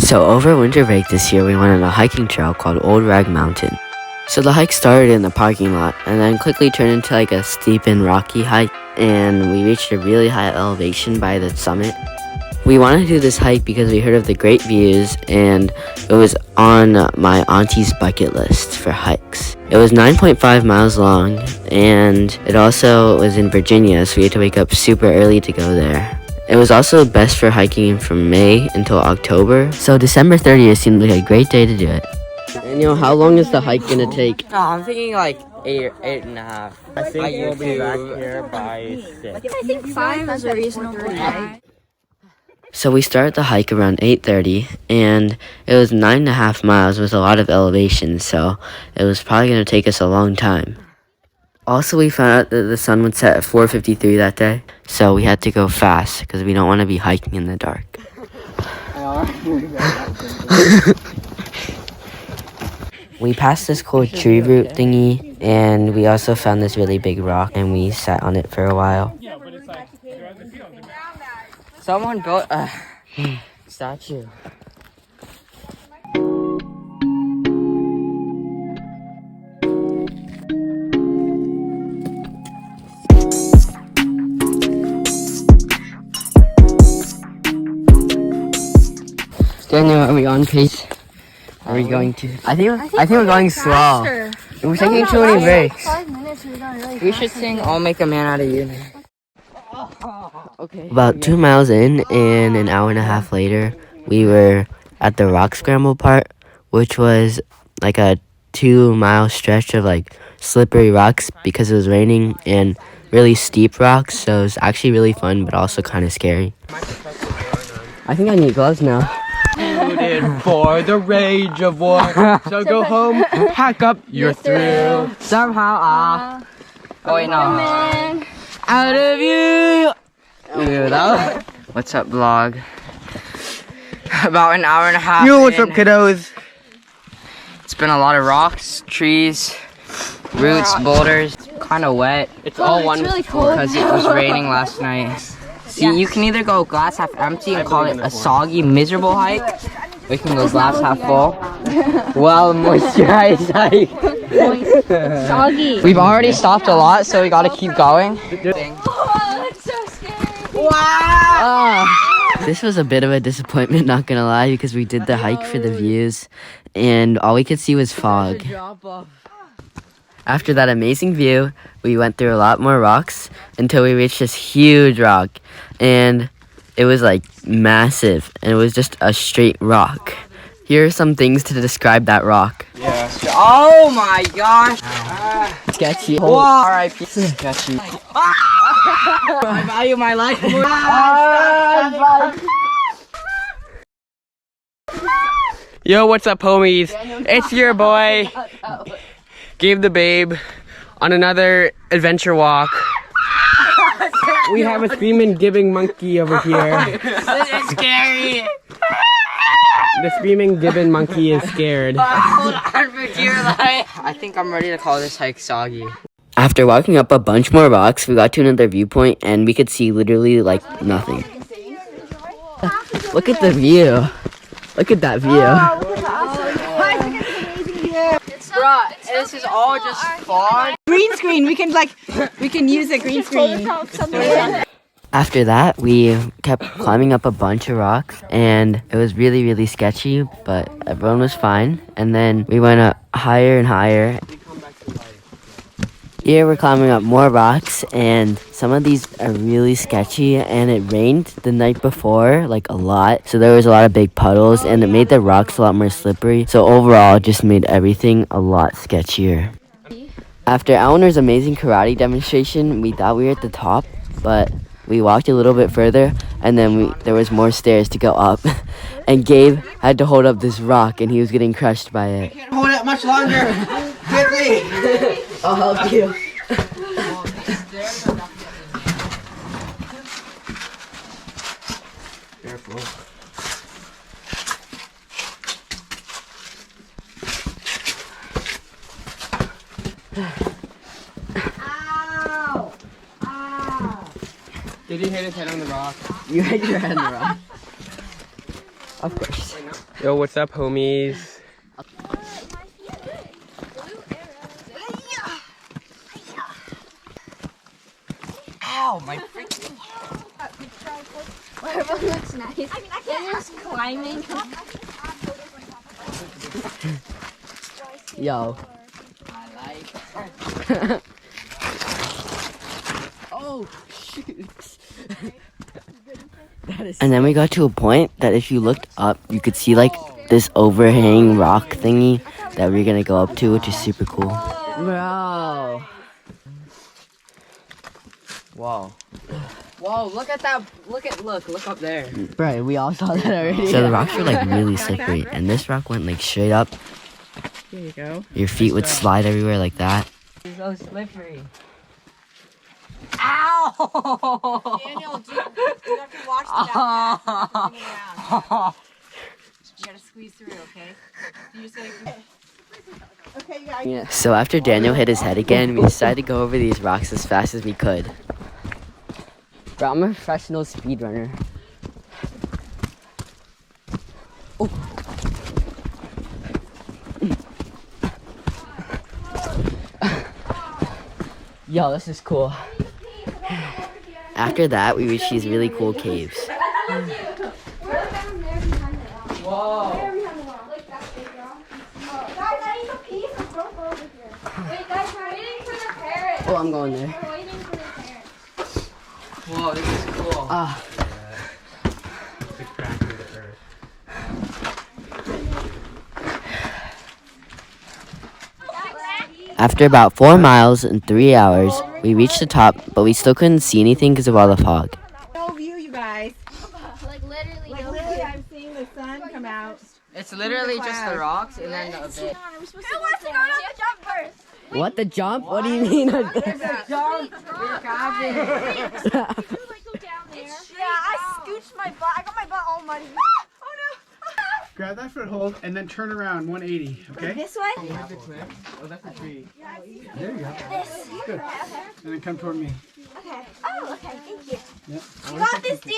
So over winter break this year, we went on a hiking trail called Old Rag Mountain. So the hike started in the parking lot and then quickly turned into like a steep and rocky hike, and we reached a really high elevation by the summit. We wanted to do this hike because we heard of the great views and it was on my auntie's bucket list for hikes. It was 9.5 miles long and it also was in Virginia, so we had to wake up super early to go there. It was also best for hiking from May until October, so December 30th seemed like a great day to do it. And how long is the hike gonna take? I'm thinking like 8.5. I think we'll be back here by 6. I think 5 is a reasonable time. So we started the hike around 8:30, and it was 9.5 miles with a lot of elevation, so it was probably gonna take us a long time. Also, we found out that the sun would set at 4:53 that day, so we had to go fast because we don't want to be hiking in the dark. We passed this cool tree root thingy, and we also found this really big rock, and we sat on it for a while. Someone built a statue. Daniel, are we on pace? Are we going to? I think we're going slow. We're taking too many breaks. 5 minutes, we're going really We should sing "I'll Make a Man Out of You." Okay. About 2 miles in and an hour and a half later, we were at the rock scramble part, which was like a 2-mile stretch of like slippery rocks because it was raining and really steep rocks, so it was actually really fun but also kind of scary. I think I need gloves now. Suited for the rage of war. So go home, pack up, you're through. Somehow, oh wait, no. Out of you! What's up, vlog? About an hour and a half. Yo, what's up, in. kiddos? It's been a lot of rocks, trees, roots, boulders. Kind of wet. It's all one really cold. Because it was raining last night. See, you can either go glass half empty and call it a soggy, miserable hike, or you can go glass half full. Well, moisturized hike. Soggy. We've already stopped a lot, so we gotta keep going. Oh, that's so scary. Wow! This was a bit of a disappointment, not gonna lie, because we did the hike for the views and all we could see was fog. After that amazing view, we went through a lot more rocks until we reached this huge rock, and it was like massive, and it was just a straight rock. Here are some things to describe that rock. Yeah. Oh my gosh! Sketchy. R.I.P. Sketchy. I value my life more. Yo, what's up, homies? It's your boy, Gabe the Babe, on another adventure walk. We have a screaming, giving monkey over here. This is scary. The screaming, gibbon monkey is scared. Hold on for dear life. I think I'm ready to call this hike soggy. After walking up a bunch more rocks, we got to another viewpoint and we could see literally like nothing. Look at the view. Look at that view. Bruh, this is all just fog. Green screen. We can use a green screen. After that, we kept climbing up a bunch of rocks and it was really, really sketchy, but everyone was fine. And then we went up higher and higher. Here we're climbing up more rocks, and some of these are really sketchy, and it rained the night before, like a lot, so there was a lot of big puddles, and it made the rocks a lot more slippery, so overall it just made everything a lot sketchier. After Eleanor's amazing karate demonstration, we thought we were at the top, but we walked a little bit further, and then there was more stairs to go up, and Gabe had to hold up this rock, and he was getting crushed by it. Can't hold it much longer. Quickly. I'll help you. Careful. Ow! Ow! Did you hit his head on the rock? You hit your head on the rock. Of course. Yo, what's up, homies? Ow, my freaking. Whatever looks nice. I mean, I can't just climbing. Yo. Oh, shoot. And then we got to a point that if you looked up, you could see like this overhanging rock thingy that we're gonna go up to, which is super cool. Bro. Whoa. Whoa, look at that. Look up there. Right, we all saw that already. So the rocks were like really slippery, and this rock went like straight up. Here you go. Your feet would slide everywhere like that. It's so slippery. Ow! Daniel, do you have to watch the backpack? You gotta squeeze through, okay? You just gotta. Okay, yeah. So after Daniel hit his head again, we decided to go over these rocks as fast as we could. Bro, I'm a professional speedrunner. Oh. Yo, this is cool. After that, we reached these really cool caves. Whoa. Oh, I'm going there. Whoa, this is cool. After about 4 miles and 3 hours, we reached the top, but we still couldn't see anything because of all the fog. No view, you guys. Like literally. Like literally, I'm seeing the sun come out. It's literally just the rocks and then a bit. Who wants to go down the jump first? What, the jump? What do you mean? Jump! We're Like go down there. Yeah, I scooched my butt. I got my butt all muddy. Grab that foothold and then turn around 180, okay? This way? Oh, that's a tree. There you go. Good. And then come toward me. Okay. Oh, okay. Thank you. Yep. You got this, D.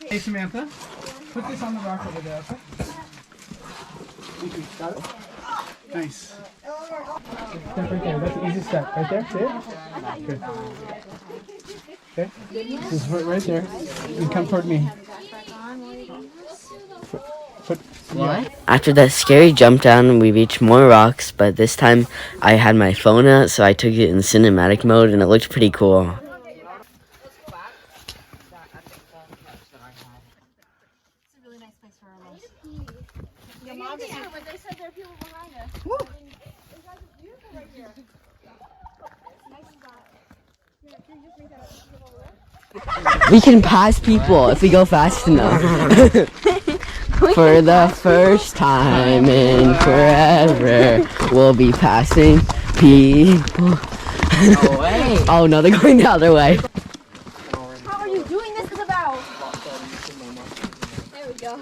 Hey, Samantha, put this on the rock over there, okay? Thank you. Got it? Nice. Step right there. That's the easy step. Right there. See it? Good. Okay. Just put it right there. And come toward me. What? After that scary jump down, we reached more rocks, but this time I had my phone out, so I took it in cinematic mode, and it looked pretty cool. But they said there are people behind us. We can pass people if we go fast enough. For the first time in forever, we'll be passing people. No way. Oh no, they're going the other way. How are you doing this with a bow? There we go.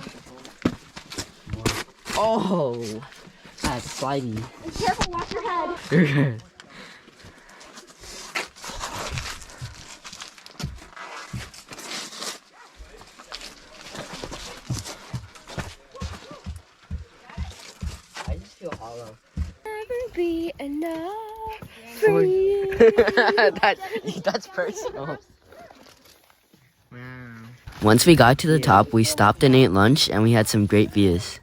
Oh, that's slidey. Be careful, watch your head. I just feel hollow. Never be enough for you. That's personal. Wow. Once we got to the top, we stopped and ate lunch, and we had some great views.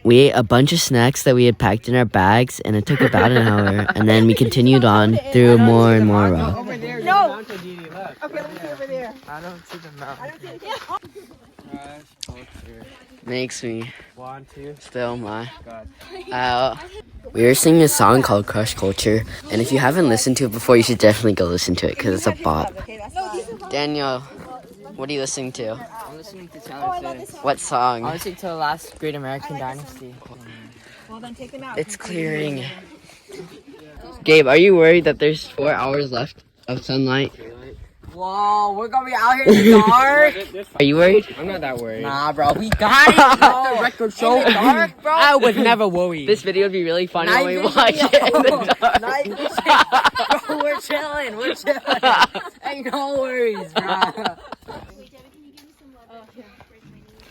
We ate a bunch of snacks that we had packed in our bags, and it took about an hour, and then we continued on through more and more rock. Over there. No. Mountain, Didi, look. Okay, let me see over there. I don't see the mountain. Makes me 1, 2, spill my God. We were singing a song called Crush Culture, and if you haven't listened to it before, you should definitely go listen to it because it's a bop. Okay, that's fine. Daniel, what are you listening to? I'm listening to Taylor Swift. What song? I'm listening to the last Great American Dynasty. Well, then take them out. It's clearing. Gabe, are you worried that there's 4 hours left of sunlight? Whoa, we're gonna be out here in the dark. Are you worried? I'm not that worried. Nah, bro, we got it. Let the record show. In the dark, bro. I was never worried. This video would be really funny Night when we vision, watch it in the dark. Night vision. Bro, we're chilling. We're chilling. Ain't no worries, bro.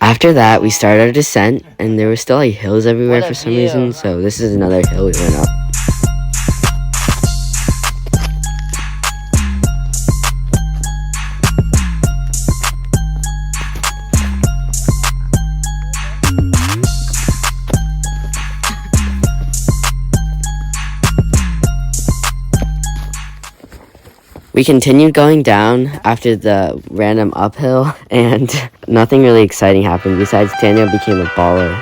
After that, we started our descent, and there were still like hills everywhere What a for some view. reason, so this is another hill we went up. We continued going down after the random uphill, and nothing really exciting happened besides Daniel became a baller.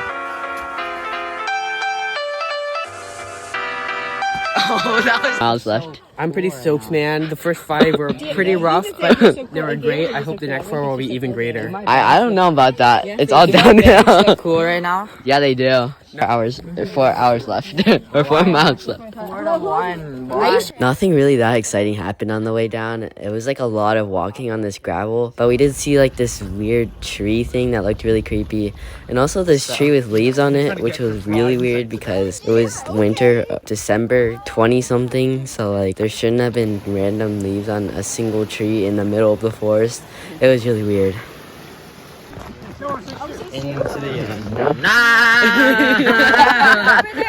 Oh, that was Miles left. I'm pretty stoked, man. The first 5 were pretty rough, but they were great. I hope the next 4 will be even greater. I don't know about that. It's all It's downhill. cool right now. Yeah, they do. 4 hours left. Or 4 miles left. 4 to 1. Boy. Nothing really that exciting happened on the way down. It was like a lot of walking on this gravel, but we did see like this weird tree thing that looked really creepy, and also this tree with leaves on it, which was really weird because it was winter, December 20 something, so like there shouldn't have been random leaves on a single tree in the middle of the forest. It was really weird.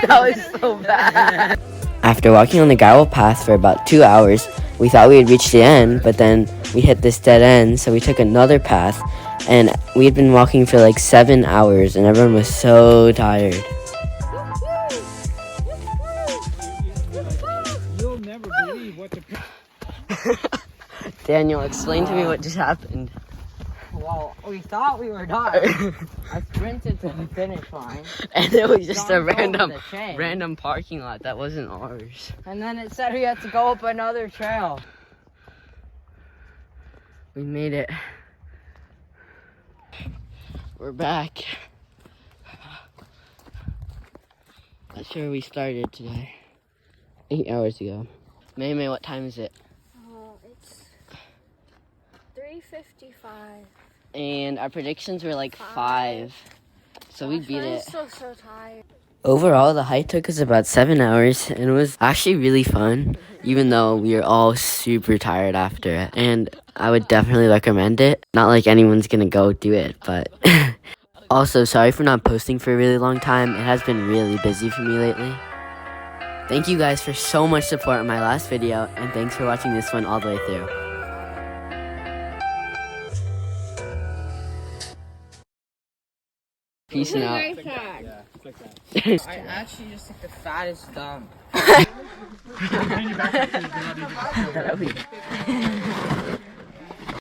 That was so bad. After walking on the gravel path for about 2 hours, we thought we had reached the end, but then we hit this dead end, so we took another path, and we had been walking for like 7 hours, and everyone was so tired. You'll never believe what the. Daniel, explain to me what just happened. Well, we thought we were done. I sprinted to the finish line. And it was just a Don't go random, with the chain. random parking lot that wasn't ours. And then it said we had to go up another trail. We made it. We're back. Not sure where we started today. 8 hours ago. May, what time is it? It's 3:55. And our predictions were like 5. So we beat it. I'm so tired. Overall, the hike took us about 7 hours, and it was actually really fun, even though we were all super tired after it. And I would definitely recommend it. Not like anyone's gonna go do it, but... Also, sorry for not posting for a really long time. It has been really busy for me lately. Thank you guys for so much support on my last video, and thanks for watching this one all the way through. Peace out. I actually just took the fattest dump.